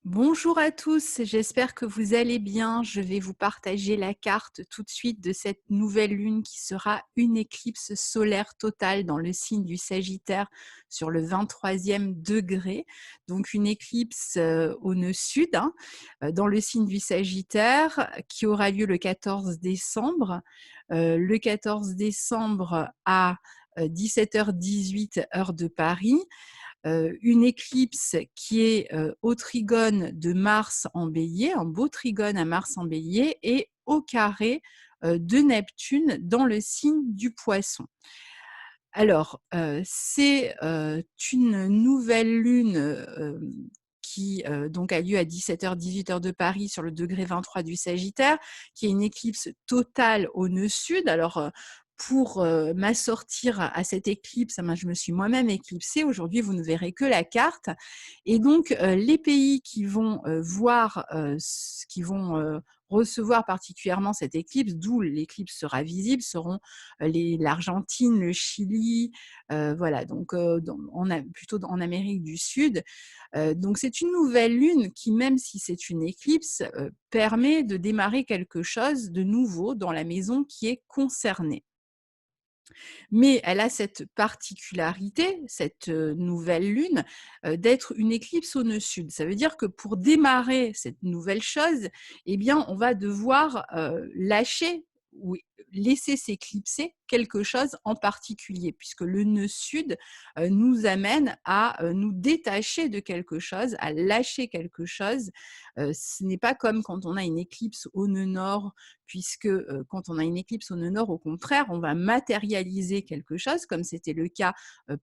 Bonjour à tous, j'espère que vous allez bien. Je vais vous partager la carte tout de suite de cette nouvelle lune qui sera une éclipse solaire totale dans le signe du Sagittaire sur le 23e degré. Donc une éclipse au nœud sud, dans le signe du Sagittaire, qui aura lieu le 14 décembre. Le 14 décembre à 17h18 heure de Paris. Une éclipse qui est au trigone de Mars en Bélier, un beau trigone à Mars en Bélier, et au carré de Neptune dans le signe du Poisson. Alors, c'est une nouvelle lune qui donc a lieu à 17h-18 heures de Paris sur le degré 23 du Sagittaire, qui est une éclipse totale au nœud sud. Alors, pour m'assortir à cette éclipse, je me suis moi-même éclipsée. Aujourd'hui, vous ne verrez que la carte. Et donc, les pays qui vont qui vont recevoir particulièrement cette éclipse, d'où l'éclipse sera visible, seront l'Argentine, le Chili, voilà, donc plutôt en Amérique du Sud. Donc c'est une nouvelle lune qui, même si c'est une éclipse, permet de démarrer quelque chose de nouveau dans la maison qui est concernée. Mais elle a cette particularité, cette nouvelle lune, d'être une éclipse au nœud sud. Ça veut dire que pour démarrer cette nouvelle chose, eh bien, on va devoir lâcher ou laisser s'éclipser quelque chose en particulier, puisque le nœud sud nous amène à nous détacher de quelque chose, à lâcher quelque chose. Ce n'est pas comme quand on a une éclipse au nœud nord, puisque quand on a une éclipse au nœud nord, au contraire, on va matérialiser quelque chose, comme c'était le cas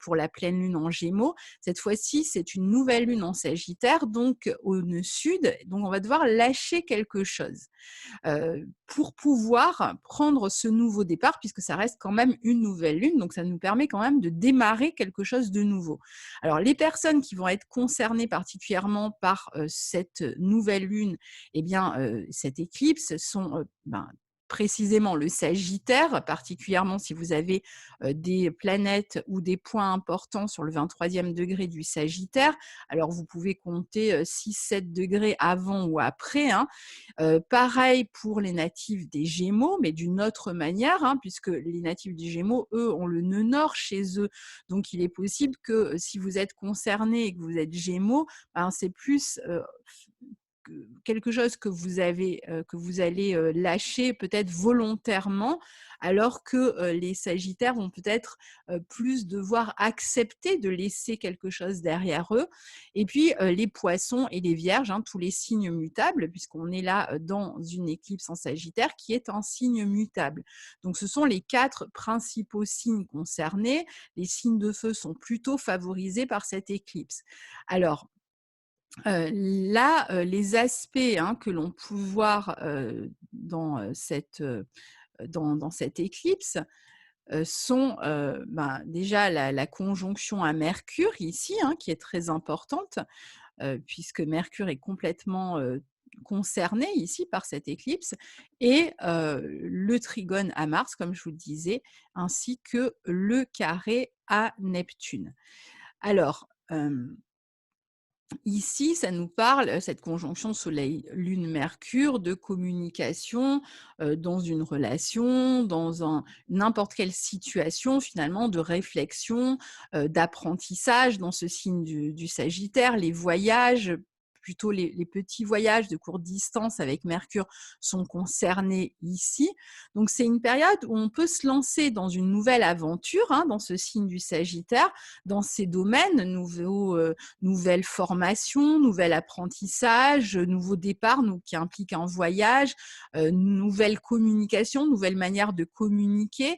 pour la pleine lune en Gémeaux. Cette fois-ci, c'est une nouvelle lune en Sagittaire, donc au nœud sud, donc on va devoir lâcher quelque chose pour pouvoir prendre ce nouveau départ, puisque ça reste quand même une nouvelle lune, donc ça nous permet quand même de démarrer quelque chose de nouveau. Alors les personnes qui vont être concernées particulièrement par cette nouvelle lune, eh bien cette éclipse sont précisément le Sagittaire, particulièrement si vous avez des planètes ou des points importants sur le 23e degré du Sagittaire. Alors vous pouvez compter 6-7 degrés avant ou après, pareil pour les natifs des Gémeaux, mais d'une autre manière, puisque les natifs des Gémeaux, eux, ont le nœud nord chez eux. Donc, il est possible que si vous êtes concerné et que vous êtes Gémeaux, c'est plus quelque chose que que vous allez lâcher peut-être volontairement, alors que les Sagittaires vont peut-être plus devoir accepter de laisser quelque chose derrière eux. Et puis les Poissons et les Vierges, tous les signes mutables, puisqu'on est là dans une éclipse en Sagittaire qui est un signe mutable. Donc ce sont les 4 principaux signes concernés. Les signes de feu sont plutôt favorisés par cette éclipse. Alors, là, les aspects, que l'on peut voir, dans cette éclipse, sont, déjà la conjonction à Mercure ici, qui est très importante, puisque Mercure est complètement, concerné ici par cette éclipse, et le trigone à Mars, comme je vous le disais, ainsi que le carré à Neptune. Alors, ici, ça nous parle, cette conjonction Soleil-Lune-Mercure, de communication, dans une relation, dans n'importe quelle situation finalement de réflexion, d'apprentissage dans ce signe du Sagittaire. Les voyages, plutôt les petits voyages de courte distance avec Mercure sont concernés ici. Donc c'est une période où on peut se lancer dans une nouvelle aventure, dans ce signe du Sagittaire, dans ces domaines nouvelle formation, nouvel apprentissage, nouveau départ, qui implique un voyage, nouvelle communication, nouvelle manière de communiquer,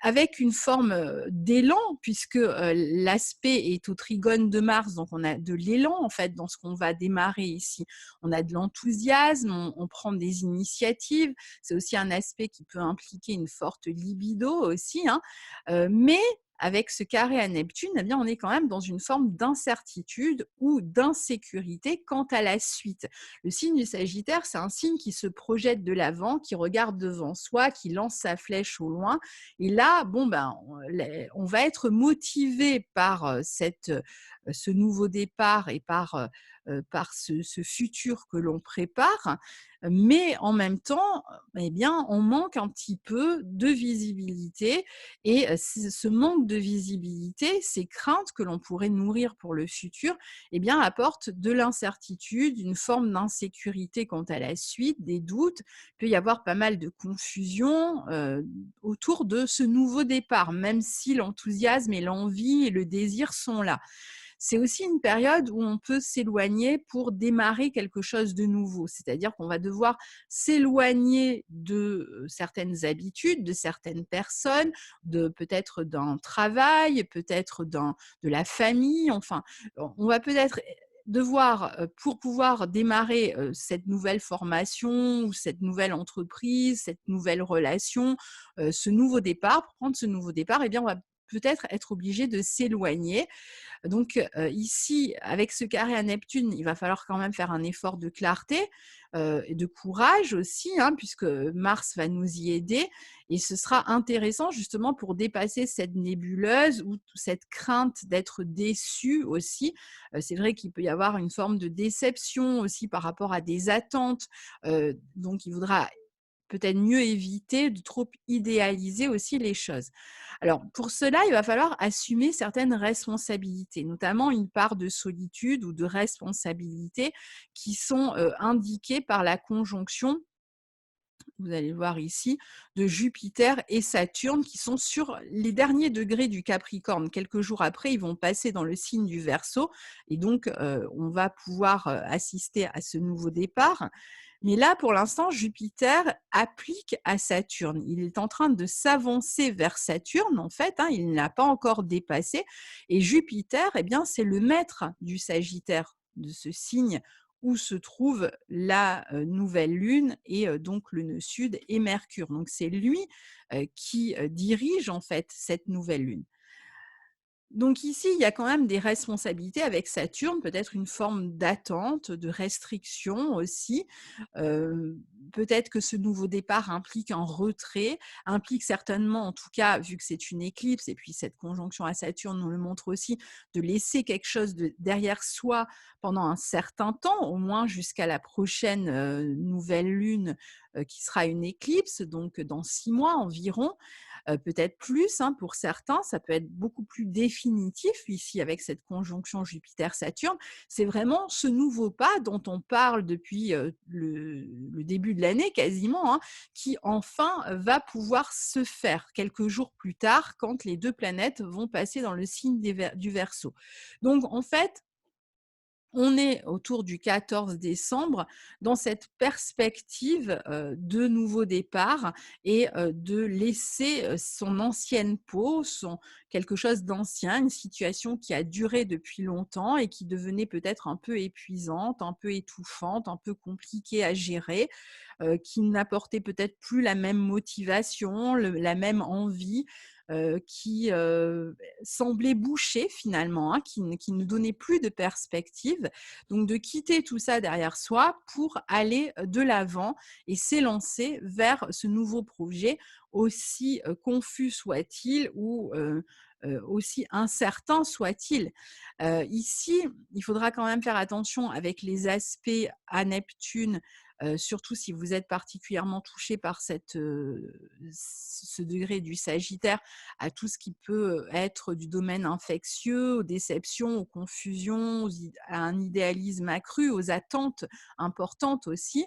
avec une forme d'élan, puisque l'aspect est au trigone de Mars, donc on a de l'élan en fait dans ce qu'on va démarrer ici. On a de l'enthousiasme, on prend des initiatives. C'est aussi un aspect qui peut impliquer une forte libido aussi, mais avec ce carré à Neptune, eh bien, on est quand même dans une forme d'incertitude ou d'insécurité quant à la suite. Le signe du Sagittaire, c'est un signe qui se projette de l'avant, qui regarde devant soi, qui lance sa flèche au loin. Et là, bon, ben, on va être motivé par ce nouveau départ et par ce futur que l'on prépare. Mais en même temps, eh bien, on manque un petit peu de visibilité et ce manque de visibilité, ces craintes que l'on pourrait nourrir pour le futur, eh bien, apportent de l'incertitude, une forme d'insécurité quant à la suite, des doutes. Il peut y avoir pas mal de confusion autour de ce nouveau départ, même si l'enthousiasme et l'envie et le désir sont là. C'est aussi une période où on peut s'éloigner pour démarrer quelque chose de nouveau. C'est-à-dire qu'on va devoir s'éloigner de certaines habitudes, de certaines personnes, de peut-être d'un travail, peut-être de la famille. Enfin, on va peut-être devoir, pour pouvoir démarrer cette nouvelle formation ou cette nouvelle entreprise, cette nouvelle relation, ce nouveau départ, pour prendre ce nouveau départ, eh bien, on va peut-être être obligé de s'éloigner. Donc, ici, avec ce carré à Neptune, il va falloir quand même faire un effort de clarté, et de courage aussi, hein, puisque Mars va nous y aider et ce sera intéressant justement pour dépasser cette nébuleuse ou cette crainte d'être déçu aussi. C'est vrai qu'il peut y avoir une forme de déception aussi par rapport à des attentes, donc il faudra peut-être mieux éviter de trop idéaliser aussi les choses. Alors pour cela, il va falloir assumer certaines responsabilités, notamment une part de solitude ou de responsabilité qui sont, indiquées par la conjonction, vous allez le voir ici, de Jupiter et Saturne qui sont sur les derniers degrés du Capricorne. Quelques jours après, ils vont passer dans le signe du Verseau et donc on va pouvoir, assister à ce nouveau départ. Mais là, pour l'instant, Jupiter applique à Saturne. Il est en train de s'avancer vers Saturne, en fait, hein, il ne l'a pas encore dépassé. Et Jupiter, eh bien, c'est le maître du Sagittaire, de ce signe où se trouve la nouvelle lune et donc le nœud sud et Mercure. Donc c'est lui qui dirige en fait cette nouvelle lune. Donc ici, il y a quand même des responsabilités avec Saturne, peut-être une forme d'attente, de restriction aussi. Heu, Peut-être que ce nouveau départ implique un retrait, implique certainement, en tout cas, vu que c'est une éclipse et puis cette conjonction à Saturne nous le montre aussi, de laisser quelque chose derrière soi pendant un certain temps, au moins jusqu'à la prochaine nouvelle lune qui sera une éclipse, donc dans 6 mois environ. Peut-être plus, hein, pour certains, ça peut être beaucoup plus définitif ici avec cette conjonction Jupiter-Saturne. C'est vraiment ce nouveau pas dont on parle depuis le début de l'année quasiment, hein, qui enfin va pouvoir se faire quelques jours plus tard quand les deux planètes vont passer dans le signe du Verseau. Donc en fait, on est autour du 14 décembre dans cette perspective, de nouveau départ et de laisser, son ancienne peau, son quelque chose d'ancien, une situation qui a duré depuis longtemps et qui devenait peut-être un peu épuisante, un peu étouffante, un peu compliquée à gérer, qui n'apportait peut-être plus la même motivation, la même envie, qui semblait boucher finalement, hein, qui ne donnait plus de perspective. Donc de quitter tout ça derrière soi pour aller de l'avant et s'élancer vers ce nouveau projet, aussi confus soit-il ou aussi incertain soit-il. Ici, il faudra quand même faire attention avec les aspects à Neptune, surtout si vous êtes particulièrement touché par ce degré du Sagittaire, à tout ce qui peut être du domaine infectieux, aux déceptions, aux confusions, à un idéalisme accru, aux attentes importantes aussi.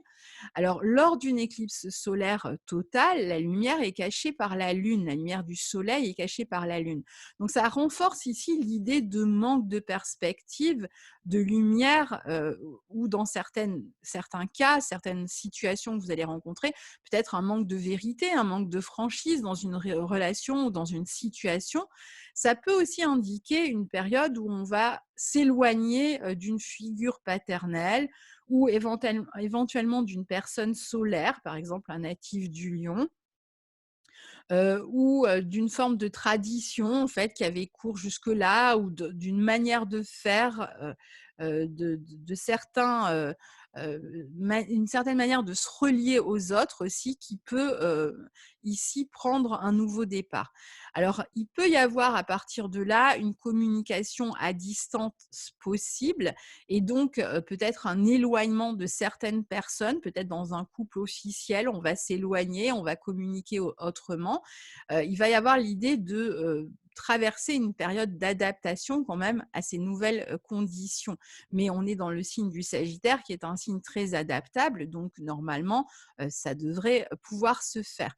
Alors, lors d'une éclipse solaire totale, la lumière est cachée par la Lune, la lumière du Soleil est cachée par la Lune. Donc, ça renforce ici l'idée de manque de perspective, de lumière, ou dans certains cas, certaines situations que vous allez rencontrer, peut-être un manque de vérité, un manque de franchise dans une relation ou dans une situation. Ça peut aussi indiquer une période où on va s'éloigner d'une figure paternelle ou éventuellement d'une personne solaire, par exemple un natif du Lion, ou d'une forme de tradition en fait qui avait cours jusque-là ou d'une manière de faire, de certains, une certaine manière de se relier aux autres aussi qui peut, ici prendre un nouveau départ. Alors il peut y avoir à partir de là une communication à distance possible et donc peut-être un éloignement de certaines personnes, peut-être dans un couple officiel, on va s'éloigner, on va communiquer autrement. Il va y avoir l'idée de traverser une période d'adaptation quand même à ces nouvelles conditions. Mais on est dans le signe du Sagittaire qui est un signe très adaptable, donc normalement, ça devrait pouvoir se faire.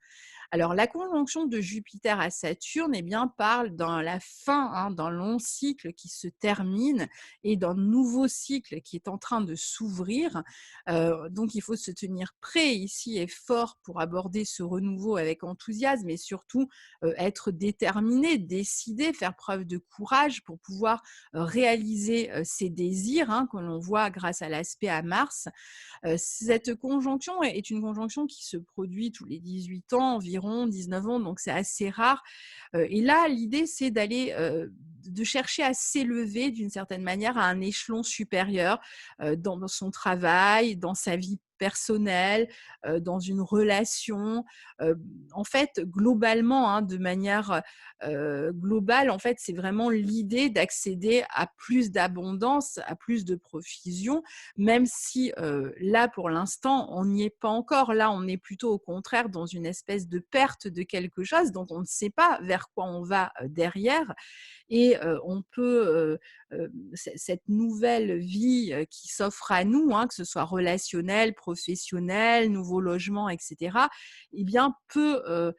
Alors, la conjonction de Jupiter à Saturne, eh bien, parle dans la fin, hein, d'un long cycle qui se termine et d'un nouveau cycle qui est en train de s'ouvrir. Donc, il faut se tenir prêt ici et fort pour aborder ce renouveau avec enthousiasme et surtout être déterminé, décidé, faire preuve de courage pour pouvoir réaliser ses désirs, hein, que l'on voit grâce à l'aspect à Mars. Cette conjonction est une conjonction qui se produit tous les 18 ans environ, 19 ans, donc c'est assez rare. Et là, l'idée, c'est d'aller, de chercher à s'élever d'une certaine manière à un échelon supérieur, dans son travail, dans sa vie personnelle, dans une relation. En fait, globalement, hein, de manière, globale, en fait, c'est vraiment l'idée d'accéder à plus d'abondance, à plus de profusion, même si là, pour l'instant, on n'y est pas encore. Là, on est plutôt au contraire dans une espèce de perte de quelque chose, donc on ne sait pas vers quoi on va derrière. Et on peut, cette nouvelle vie qui s'offre à nous, hein, que ce soit relationnelle, professionnelle, nouveau logement, etc., eh bien, peut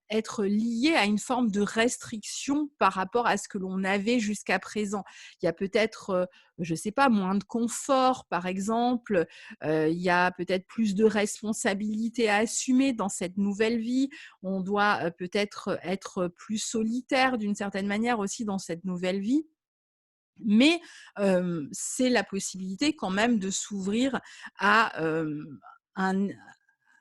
être liée à une forme de restriction par rapport à ce que l'on avait jusqu'à présent. Il y a peut-être, je ne sais pas, moins de confort, par exemple. Il y a peut-être plus de responsabilités à assumer dans cette nouvelle vie. On doit peut-être être plus solitaire d'une certaine manière aussi dans cette nouvelle vie. Mais c'est la possibilité quand même de s'ouvrir à un,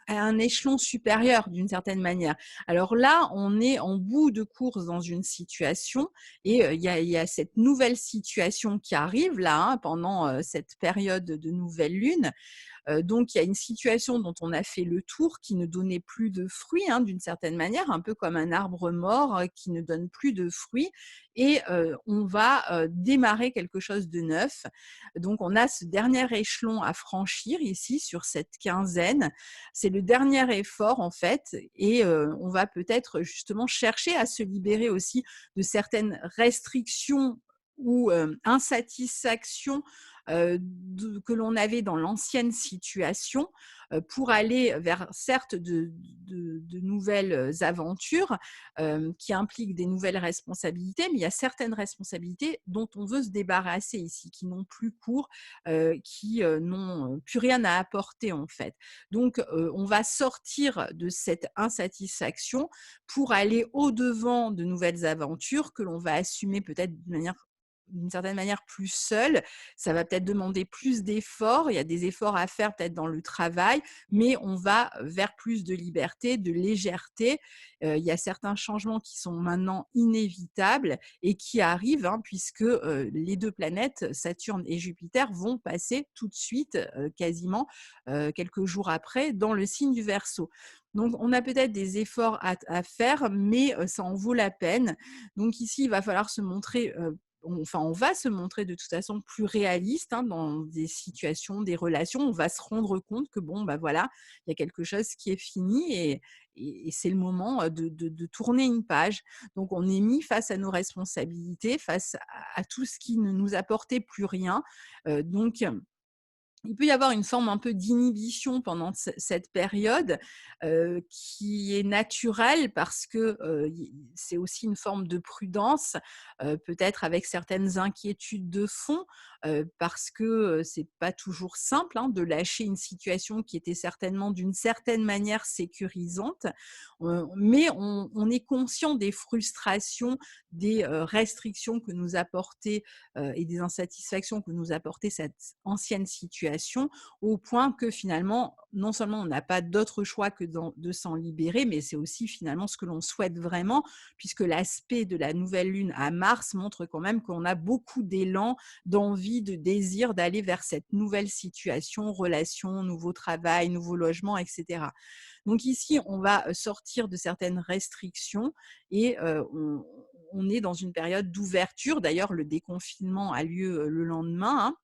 à un échelon supérieur d'une certaine manière. Alors là, on est en bout de course dans une situation et il y a cette nouvelle situation qui arrive là, hein, pendant cette période de nouvelle lune. Donc il y a une situation dont on a fait le tour, qui ne donnait plus de fruits, hein, d'une certaine manière, un peu comme un arbre mort, qui ne donne plus de fruits et on va, démarrer quelque chose de neuf. Donc on a ce dernier échelon à franchir ici sur cette quinzaine. C'est le dernier effort en fait et on va peut-être justement chercher à se libérer aussi de certaines restrictions ou insatisfactions que l'on avait dans l'ancienne situation pour aller vers certes de nouvelles aventures qui impliquent des nouvelles responsabilités, mais il y a certaines responsabilités dont on veut se débarrasser ici, qui n'ont plus cours, qui n'ont plus rien à apporter en fait. Donc on va sortir de cette insatisfaction pour aller au-devant de nouvelles aventures que l'on va assumer peut-être d'une certaine manière plus seul. Ça va peut-être demander plus d'efforts. Il y a des efforts à faire peut-être dans le travail, mais on va vers plus de liberté, de légèreté. Il y a certains changements qui sont maintenant inévitables et qui arrivent, hein, puisque les deux planètes, Saturne et Jupiter, vont passer tout de suite, quasiment quelques jours après, dans le signe du Verseau. Donc, on a peut-être des efforts à faire, mais ça en vaut la peine. Donc ici, il va falloir se montrer on va se montrer de toute façon plus réaliste, hein, dans des situations, des relations. On va se rendre compte que bon, bah voilà, il y a quelque chose qui est fini et c'est le moment de tourner une page. Donc, on est mis face à nos responsabilités, face à tout ce qui ne nous apportait plus rien. Donc, il peut y avoir une forme un peu d'inhibition pendant cette période qui est naturelle parce que c'est aussi une forme de prudence, peut-être avec certaines inquiétudes de fond, parce que c'est pas toujours simple, hein, de lâcher une situation qui était certainement d'une certaine manière sécurisante, mais on est conscient des frustrations, des restrictions que nous apportait et des insatisfactions que nous apportait cette ancienne situation situation, au point que finalement, non seulement on n'a pas d'autre choix que de s'en libérer, mais c'est aussi finalement ce que l'on souhaite vraiment, puisque l'aspect de la nouvelle lune à Mars montre quand même qu'on a beaucoup d'élan, d'envie, de désir d'aller vers cette nouvelle situation, relation, nouveau travail, nouveau logement, etc. Donc ici, on va sortir de certaines restrictions et on est dans une période d'ouverture. D'ailleurs, le déconfinement a lieu le lendemain, hein.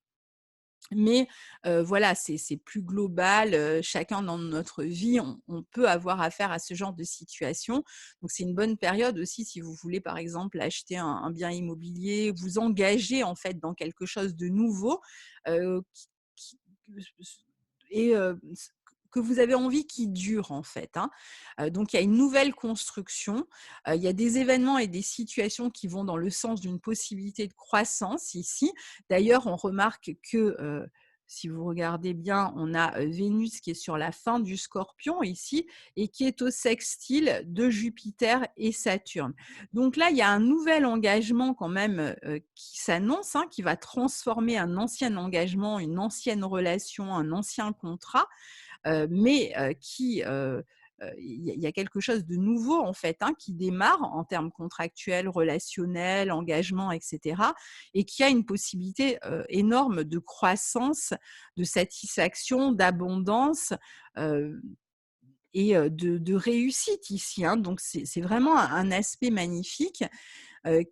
Mais voilà, c'est plus global, chacun dans notre vie, on peut avoir affaire à ce genre de situation. Donc c'est une bonne période aussi si vous voulez, par exemple, acheter un bien immobilier, vous engager en fait dans quelque chose de nouveau, qui et que vous avez envie qu'il dure en fait, hein. Donc il y a une nouvelle construction, il y a des événements et des situations qui vont dans le sens d'une possibilité de croissance ici. D'ailleurs, on remarque que, si vous regardez bien, on a, Vénus qui est sur la fin du Scorpion ici et qui est au sextile de Jupiter et Saturne. Donc là, il y a un nouvel engagement quand même, qui s'annonce, hein, qui va transformer un ancien engagement, une ancienne relation, un ancien contrat, mais il y a quelque chose de nouveau en fait, hein, qui démarre en termes contractuels, relationnels, engagement, et cetera, et qui a une possibilité, énorme de croissance, de satisfaction, d'abondance, heu et de réussite ici, hein. Donc c'est vraiment un aspect magnifique,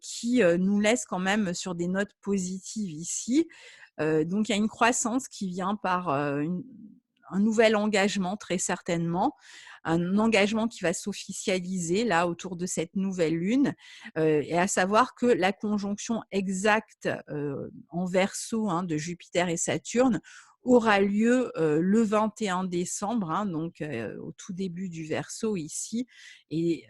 qui, nous laisse quand même sur des notes positives ici. Donc il y a une croissance qui vient par, un nouvel engagement très certainement, un engagement qui va s'officialiser là autour de cette nouvelle lune, et à savoir que la conjonction exacte, en Verseau, hein, de Jupiter et Saturne aura lieu, le 21 décembre, hein, donc au tout début du Verseau ici et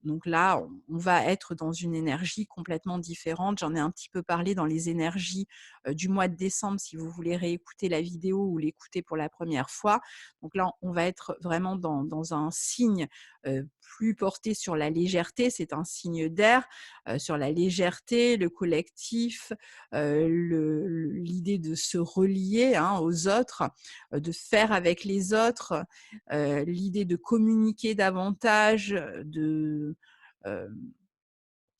donc là, on va être dans une énergie complètement différente. J'en ai un petit peu parlé dans les énergies, du mois de décembre, si vous voulez réécouter la vidéo ou l'écouter pour la première fois. Donc là, on va être vraiment dans un signe, plus porté sur la légèreté, c'est un signe d'air, sur la légèreté, le collectif, l'idée de se relier, hein, aux autres, de faire avec les autres, l'idée de communiquer davantage, heu,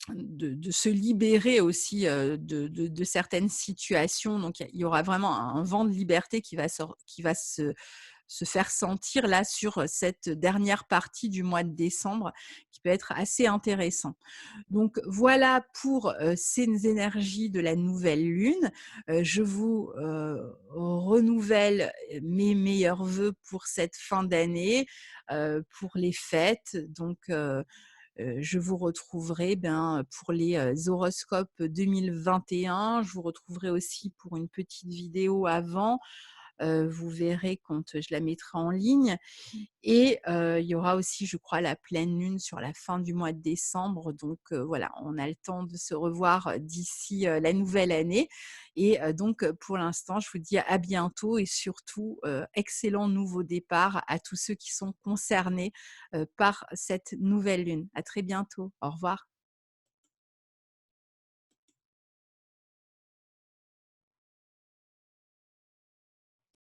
de se libérer aussi, de certaines situations. Donc il y aura vraiment un vent de liberté qui va se faire sentir là sur cette dernière partie du mois de décembre, qui peut être assez intéressant. Donc voilà pour, ces énergies de la nouvelle lune. Je vous, renouvelle mes meilleurs vœux pour cette fin d'année, pour les fêtes. Donc je vous retrouverai, ben, pour les, horoscopes 2021. Je vous retrouverai aussi pour une petite vidéo avant, vous verrez quand je la mettrai en ligne et il y aura aussi, je crois, la pleine lune sur la fin du mois de décembre. Donc voilà, on a le temps de se revoir d'ici, la nouvelle année et donc pour l'instant, je vous dis à bientôt et surtout, excellent nouveau départ à tous ceux qui sont concernés, par cette nouvelle lune. À très bientôt. Au revoir.